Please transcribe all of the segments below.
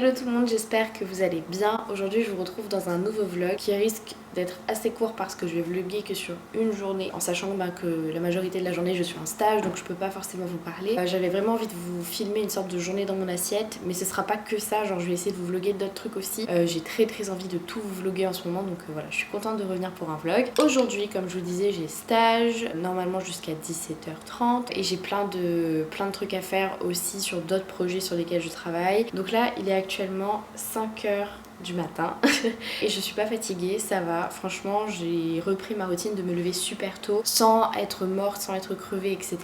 Hello tout le monde, j'espère que vous allez bien. Aujourd'hui je vous retrouve dans un nouveau vlog qui risque d'être assez court parce que je vais vlogger que sur une journée, en sachant que la majorité de la journée je suis en stage, donc je peux pas forcément vous parler. J'avais vraiment envie de vous filmer une sorte de journée dans mon assiette, mais ce sera pas que ça, genre je vais essayer de vous vlogger d'autres trucs aussi. J'ai très envie de tout vous vlogger en ce moment, donc voilà, je suis contente de revenir pour un vlog. Aujourd'hui, comme je vous disais, j'ai stage, normalement jusqu'à 17h30, et j'ai plein de trucs à faire aussi sur d'autres projets sur lesquels je travaille. Donc là, il est actuellement 5h du matin et je suis pas fatiguée, ça va. Franchement, j'ai repris ma routine de me lever super tôt sans être morte, sans être crevée, etc.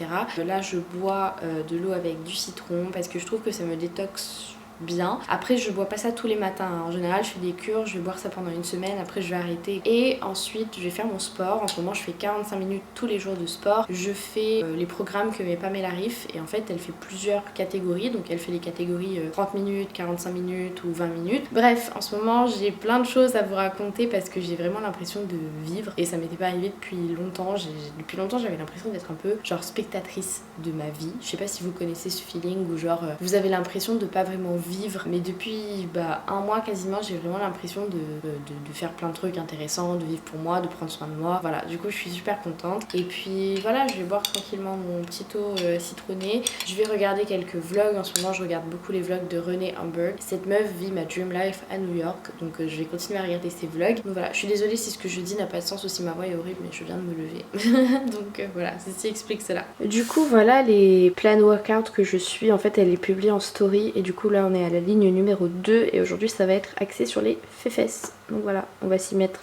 Là, je bois de l'eau avec du citron parce que je trouve que ça me détoxe bien. Après je bois pas ça tous les matins, en général je fais des cures, je vais boire ça pendant une semaine, après je vais arrêter et ensuite je vais faire mon sport. En ce moment je fais 45 minutes tous les jours de sport. Je fais les programmes que met Pamela Riff et en fait elle fait plusieurs catégories, donc elle fait les catégories 30 minutes, 45 minutes ou 20 minutes. Bref, en ce moment j'ai plein de choses à vous raconter parce que j'ai vraiment l'impression de vivre et ça m'était pas arrivé depuis longtemps. Depuis longtemps j'avais l'impression d'être un peu genre spectatrice de ma vie. Je sais pas si vous connaissez ce feeling où genre vous avez l'impression de pas vraiment vivre, mais depuis un mois quasiment j'ai vraiment l'impression de faire plein de trucs intéressants, de vivre pour moi, de prendre soin de moi, voilà. Du coup je suis super contente et puis voilà, je vais boire tranquillement mon petit eau citronné. Je vais regarder quelques vlogs, en ce moment je regarde beaucoup les vlogs de Renée Hamburg. Cette meuf vit ma dream life à New York, donc je vais continuer à regarder ses vlogs. Donc voilà, je suis désolée si ce que je dis n'a pas de sens ou si ma voix est horrible, mais je viens de me lever. Donc voilà, ceci explique cela. Du coup voilà les plans workout que je suis, en fait elle est publiée en story et du coup là on est à la ligne numéro 2 et aujourd'hui ça va être axé sur les fesses. Donc voilà, on va s'y mettre.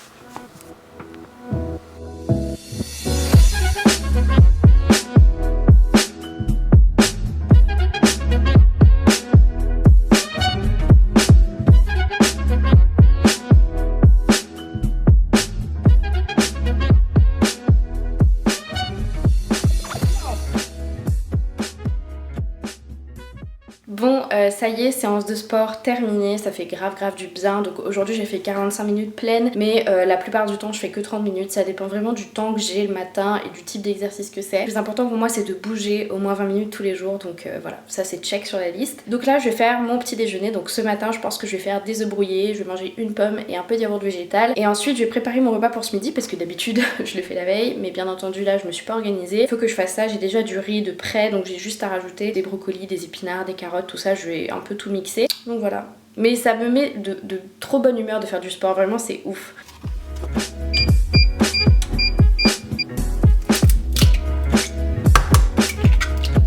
Bon, ça y est, séance de sport terminée, ça fait grave du bien. Donc aujourd'hui j'ai fait 45 minutes pleines, mais la plupart du temps je fais que 30 minutes. Ça dépend vraiment du temps que j'ai le matin et du type d'exercice que c'est. Le plus important pour moi c'est de bouger au moins 20 minutes tous les jours, donc voilà, ça c'est check sur la liste. Donc là je vais faire mon petit déjeuner, donc ce matin je pense que je vais faire des œufs brouillés, je vais manger une pomme et un peu de yaourt végétal. Et ensuite je vais préparer mon repas pour ce midi parce que d'habitude je le fais la veille, mais bien entendu là je me suis pas organisée. Faut que je fasse ça, j'ai déjà du riz de près, donc j'ai juste à rajouter des brocolis, des épinards, des carottes, tout ça, je vais un peu tout mixer. Donc voilà. Mais ça me met de trop bonne humeur de faire du sport, vraiment c'est ouf.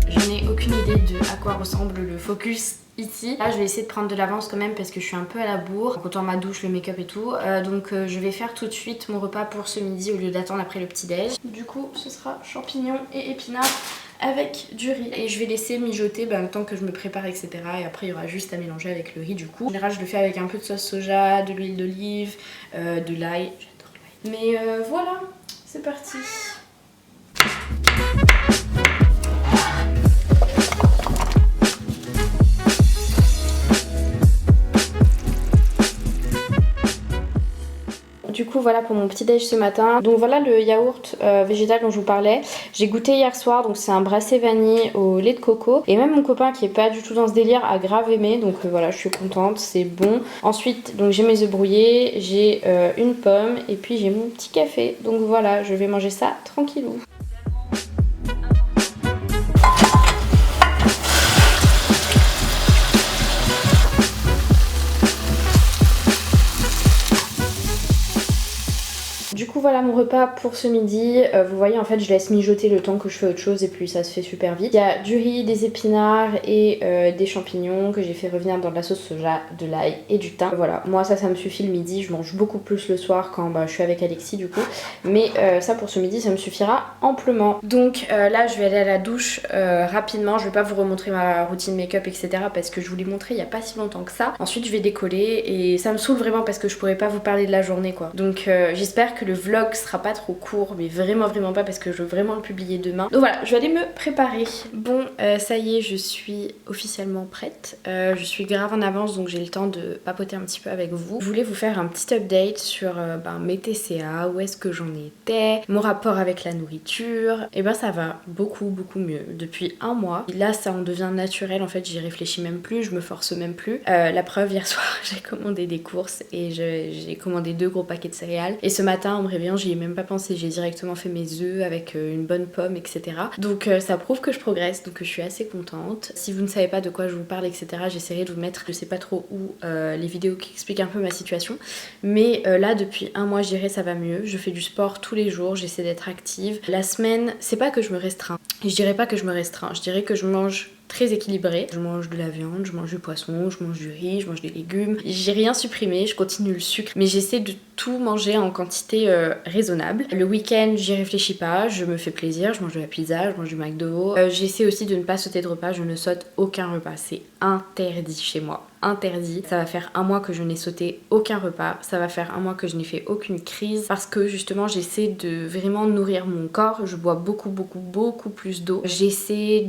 Je n'ai aucune idée de à quoi ressemble le focus ici. Là je vais essayer de prendre de l'avance quand même parce que je suis un peu à la bourre, autant ma douche, le make-up et tout. Donc je vais faire tout de suite mon repas pour ce midi au lieu d'attendre après le petit déj. Du coup ce sera champignons et épinards avec du riz et je vais laisser mijoter le temps que je me prépare, etc. Et après il y aura juste à mélanger avec le riz du coup. En général je le fais avec un peu de sauce soja, de l'huile d'olive, de l'ail, j'adore l'ail. Mais voilà, c'est parti. Du coup voilà pour mon petit déj ce matin. Donc voilà le yaourt végétal dont je vous parlais. J'ai goûté hier soir, donc c'est un brassé vanille au lait de coco. Et même mon copain qui est pas du tout dans ce délire a grave aimé. Donc voilà, je suis contente, c'est bon. Ensuite donc j'ai mes œufs brouillés, j'ai une pomme et puis j'ai mon petit café. Donc voilà, je vais manger ça tranquillou. Du coup voilà mon repas pour ce midi. Vous voyez en fait je laisse mijoter le temps que je fais autre chose et puis ça se fait super vite. Il y a du riz, des épinards et des champignons que j'ai fait revenir dans de la sauce soja, de l'ail et du thym. Voilà, moi ça me suffit le midi. Je mange beaucoup plus le soir quand je suis avec Alexis du coup. Mais ça pour ce midi ça me suffira amplement. Donc là je vais aller à la douche rapidement. Je vais pas vous remontrer ma routine make-up etc. parce que je vous l'ai montré il y a pas si longtemps que ça. Ensuite je vais décoller et ça me saoule vraiment parce que je pourrais pas vous parler de la journée quoi. Donc j'espère que le vlog sera pas trop court, mais vraiment pas parce que je veux vraiment le publier demain. Donc voilà, je vais aller me préparer. Bon, ça y est, je suis officiellement prête. Je suis grave en avance, donc j'ai le temps de papoter un petit peu avec vous. Je voulais vous faire un petit update sur mes TCA, où est-ce que j'en étais, mon rapport avec la nourriture. Et ben ça va beaucoup mieux depuis un mois. Et là ça en devient naturel, en fait j'y réfléchis même plus, je me force même plus. La preuve, hier soir j'ai commandé des courses et j'ai commandé 2 gros paquets de céréales. Et ce matin en me réveillant j'y ai même pas pensé, j'ai directement fait mes œufs avec une bonne pomme, etc. Donc ça prouve que je progresse, donc je suis assez contente. Si vous ne savez pas de quoi je vous parle, etc., j'essaierai de vous mettre, je sais pas trop où, les vidéos qui expliquent un peu ma situation. Mais là depuis un mois je dirais ça va mieux. Je fais du sport tous les jours, j'essaie d'être active. La semaine, c'est pas que je me restreins. Je dirais pas que je me restreins, je dirais que je mange très équilibré. Je mange de la viande, je mange du poisson, je mange du riz, je mange des légumes. J'ai rien supprimé, je continue le sucre, mais j'essaie de tout manger en quantité raisonnable. Le week-end, j'y réfléchis pas, je me fais plaisir, je mange de la pizza, je mange du McDo. J'essaie aussi de ne pas sauter de repas, je ne saute aucun repas, c'est interdit chez moi. Interdit. Ça va faire un mois que je n'ai sauté aucun repas, ça va faire un mois que je n'ai fait aucune crise parce que justement j'essaie de vraiment nourrir mon corps. Je bois beaucoup plus d'eau. J'essaie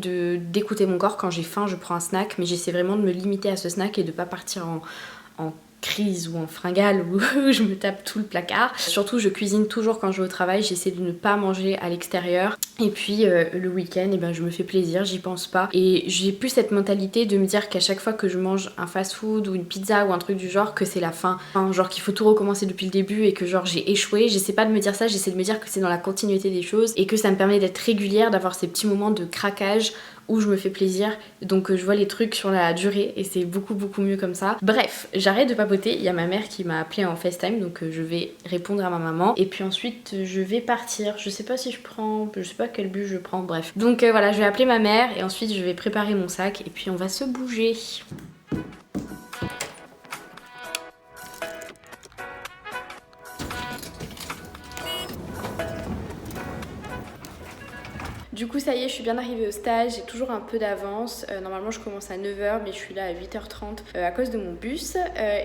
d'écouter mon corps. Quand j'ai faim je prends un snack, mais j'essaie vraiment de me limiter à ce snack et de pas partir en crise ou en fringale où je me tape tout le placard. Surtout je cuisine toujours quand je vais au travail, j'essaie de ne pas manger à l'extérieur. Et puis le week-end, ben, je me fais plaisir, j'y pense pas. Et j'ai plus cette mentalité de me dire qu'à chaque fois que je mange un fast-food ou une pizza ou un truc du genre, que c'est la fin. Enfin, genre qu'il faut tout recommencer depuis le début et que genre j'ai échoué. J'essaie pas de me dire ça, j'essaie de me dire que c'est dans la continuité des choses et que ça me permet d'être régulière, d'avoir ces petits moments de craquage où je me fais plaisir, donc je vois les trucs sur la durée et c'est beaucoup mieux comme ça. Bref, j'arrête de papoter, il y a ma mère qui m'a appelé en FaceTime, donc je vais répondre à ma maman et puis ensuite je vais partir. Je sais pas si je sais pas quel bus je prends, bref. Donc voilà, je vais appeler ma mère et ensuite je vais préparer mon sac et puis on va se bouger. Du coup ça y est, je suis bien arrivée au stage, j'ai toujours un peu d'avance. Normalement je commence à 9h mais je suis là à 8h30 à cause de mon bus.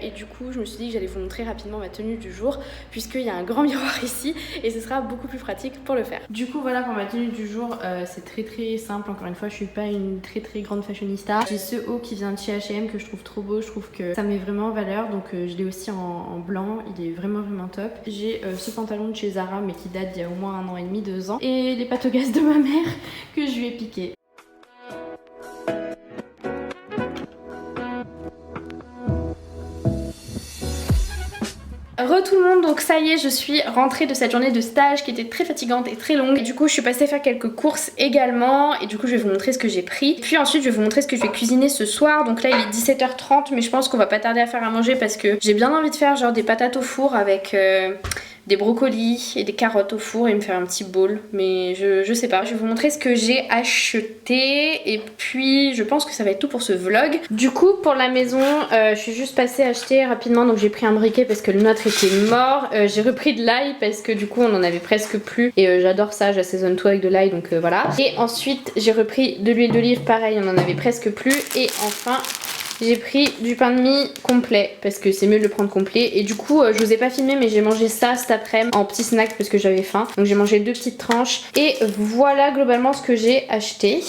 Et du coup je me suis dit que j'allais vous montrer rapidement ma tenue du jour puisqu'il y a un grand miroir ici et ce sera beaucoup plus pratique pour le faire. Du coup voilà pour ma tenue du jour, c'est très simple. Encore une fois je suis pas une très grande fashionista. J'ai ce haut qui vient de chez H&M que je trouve trop beau, je trouve que ça met vraiment en valeur. Donc je l'ai aussi en blanc, il est vraiment top. J'ai ce pantalon de chez Zara mais qui date d'il y a au moins 1 an et demi, 2 ans. Et les pâtes au gaz de ma mère que je lui ai piqué. Tout le monde, donc ça y est, je suis rentrée de cette journée de stage qui était très fatigante et très longue. Et du coup je suis passée faire quelques courses également et du coup je vais vous montrer ce que j'ai pris. Puis ensuite je vais vous montrer ce que je vais cuisiner ce soir. Donc là il est 17h30 mais je pense qu'on va pas tarder à faire à manger parce que j'ai bien envie de faire genre des patates au four avec des brocolis et des carottes au four et me faire un petit bowl, mais je sais pas. Je vais vous montrer ce que j'ai acheté et puis je pense que ça va être tout pour ce vlog. Du coup pour la maison je suis juste passée acheter rapidement, donc j'ai pris un briquet parce que le nôtre était mort. J'ai repris de l'ail parce que du coup on en avait presque plus et j'adore ça, j'assaisonne tout avec de l'ail, donc voilà. Et ensuite j'ai repris de l'huile d'olive, pareil on en avait presque plus. Et enfin j'ai pris du pain de mie complet parce que c'est mieux de le prendre complet. Et du coup je vous ai pas filmé mais j'ai mangé ça cet après-midi en petit snack parce que j'avais faim. Donc j'ai mangé 2 petites tranches et voilà globalement ce que j'ai acheté.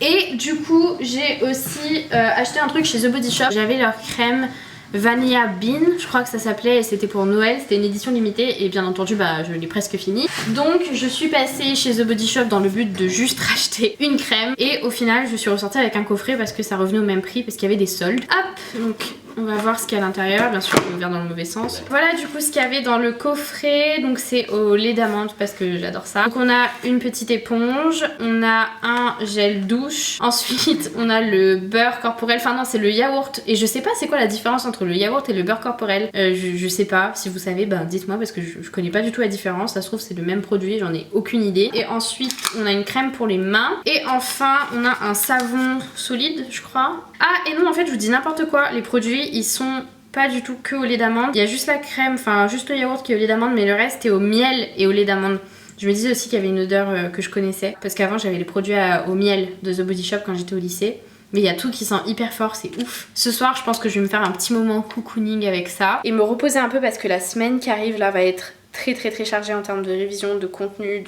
Et du coup j'ai aussi acheté un truc chez The Body Shop. J'avais leur crème Vanilla Bean, je crois que ça s'appelait, et c'était pour Noël, c'était une édition limitée et bien entendu bah je l'ai presque fini. Donc je suis passée chez The Body Shop dans le but de juste racheter une crème et au final je suis ressortie avec un coffret parce que ça revenait au même prix parce qu'il y avait des soldes. Hop, donc on va voir ce qu'il y a à l'intérieur, bien sûr on ouvert dans le mauvais sens. Voilà du coup ce qu'il y avait dans le coffret, donc c'est au lait d'amande parce que j'adore ça. Donc on a une petite éponge, on a un gel douche, ensuite on a le beurre corporel, enfin non c'est le yaourt et je sais pas c'est quoi la différence entre le yaourt et le beurre corporel. Je sais pas, si vous savez ben dites-moi parce que je connais pas du tout la différence, ça se trouve c'est le même produit, j'en ai aucune idée. Et ensuite on a une crème pour les mains et enfin on a un savon solide je crois. Ah et non en fait je vous dis n'importe quoi, les produits ils sont pas du tout que au lait d'amande, il y a juste la crème, enfin juste le yaourt qui est au lait d'amande mais le reste est au miel et au lait d'amande. Je me disais aussi qu'il y avait une odeur que je connaissais parce qu'avant j'avais les produits au miel de The Body Shop quand j'étais au lycée. Mais il y a tout qui sent hyper fort, c'est ouf. Ce soir je pense que je vais me faire un petit moment cocooning avec ça et me reposer un peu parce que la semaine qui arrive là va être très chargée en termes de révision, de contenu,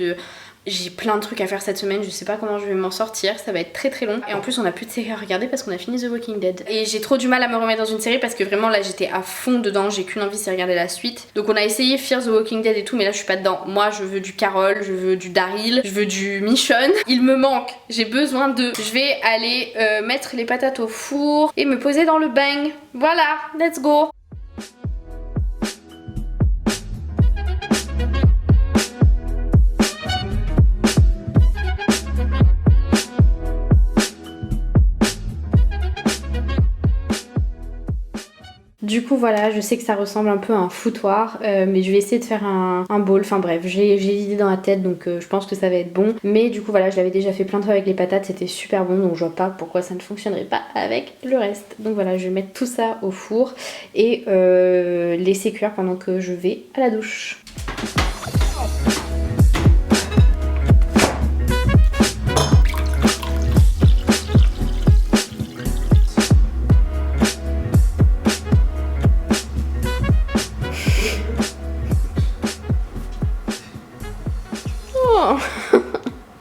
j'ai plein de trucs à faire cette semaine, je sais pas comment je vais m'en sortir, ça va être très long. Et en plus on a plus de séries à regarder parce qu'on a fini The Walking Dead. Et j'ai trop du mal à me remettre dans une série parce que vraiment là j'étais à fond dedans, j'ai qu'une envie c'est regarder la suite. Donc on a essayé Fear the Walking Dead et tout, mais là je suis pas dedans. Moi je veux du Carol, je veux du Daryl, je veux du Michonne. Il me manque, j'ai besoin de... Je vais aller mettre les patates au four et me poser dans le bain. Voilà, let's go. Du coup voilà, je sais que ça ressemble un peu à un foutoir, mais je vais essayer de faire un bowl, enfin bref, j'ai l'idée dans la tête donc je pense que ça va être bon. Mais du coup voilà, je l'avais déjà fait plein de fois avec les patates, c'était super bon, donc je vois pas pourquoi ça ne fonctionnerait pas avec le reste. Donc voilà, je vais mettre tout ça au four et laisser cuire pendant que je vais à la douche.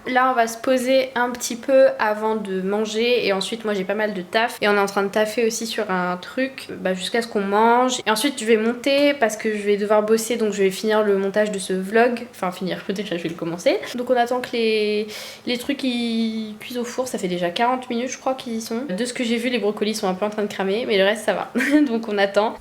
Là on va se poser un petit peu avant de manger et ensuite moi j'ai pas mal de taf et on est en train de taffer aussi sur un truc jusqu'à ce qu'on mange et ensuite je vais monter parce que je vais devoir bosser donc je vais finir le montage de ce vlog, enfin finir, peut-être que je vais le commencer. Donc on attend que les trucs ils cuisent au four, ça fait déjà 40 minutes je crois qu'ils y sont. De ce que j'ai vu les brocolis sont un peu en train de cramer mais le reste ça va donc on attend.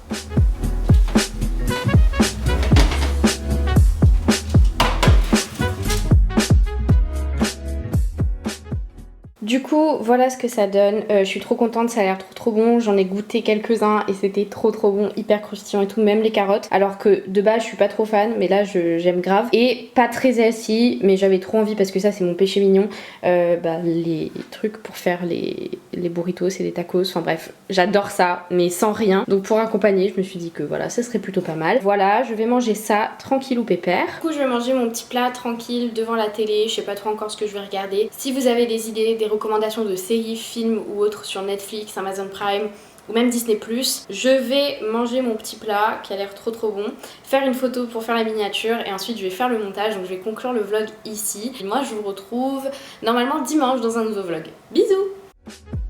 Du coup voilà ce que ça donne, je suis trop contente, ça a l'air trop bon, j'en ai goûté quelques-uns et c'était trop bon, hyper croustillant et tout, même les carottes, alors que de base je suis pas trop fan mais là j'aime grave et pas très healthy mais j'avais trop envie parce que ça c'est mon péché mignon, les trucs pour faire les burritos et les tacos, enfin bref j'adore ça mais sans rien, donc pour accompagner je me suis dit que voilà ça serait plutôt pas mal. Voilà, je vais manger ça tranquille ou pépère. Du coup je vais manger mon petit plat tranquille devant la télé, je sais pas trop encore ce que je vais regarder. Si vous avez des idées, des recommandations de séries, films ou autres sur Netflix, Amazon Prime ou même Disney+, je vais manger mon petit plat qui a l'air trop bon, faire une photo pour faire la miniature et ensuite je vais faire le montage, donc je vais conclure le vlog ici. Et moi je vous retrouve normalement dimanche dans un nouveau vlog. Bisous!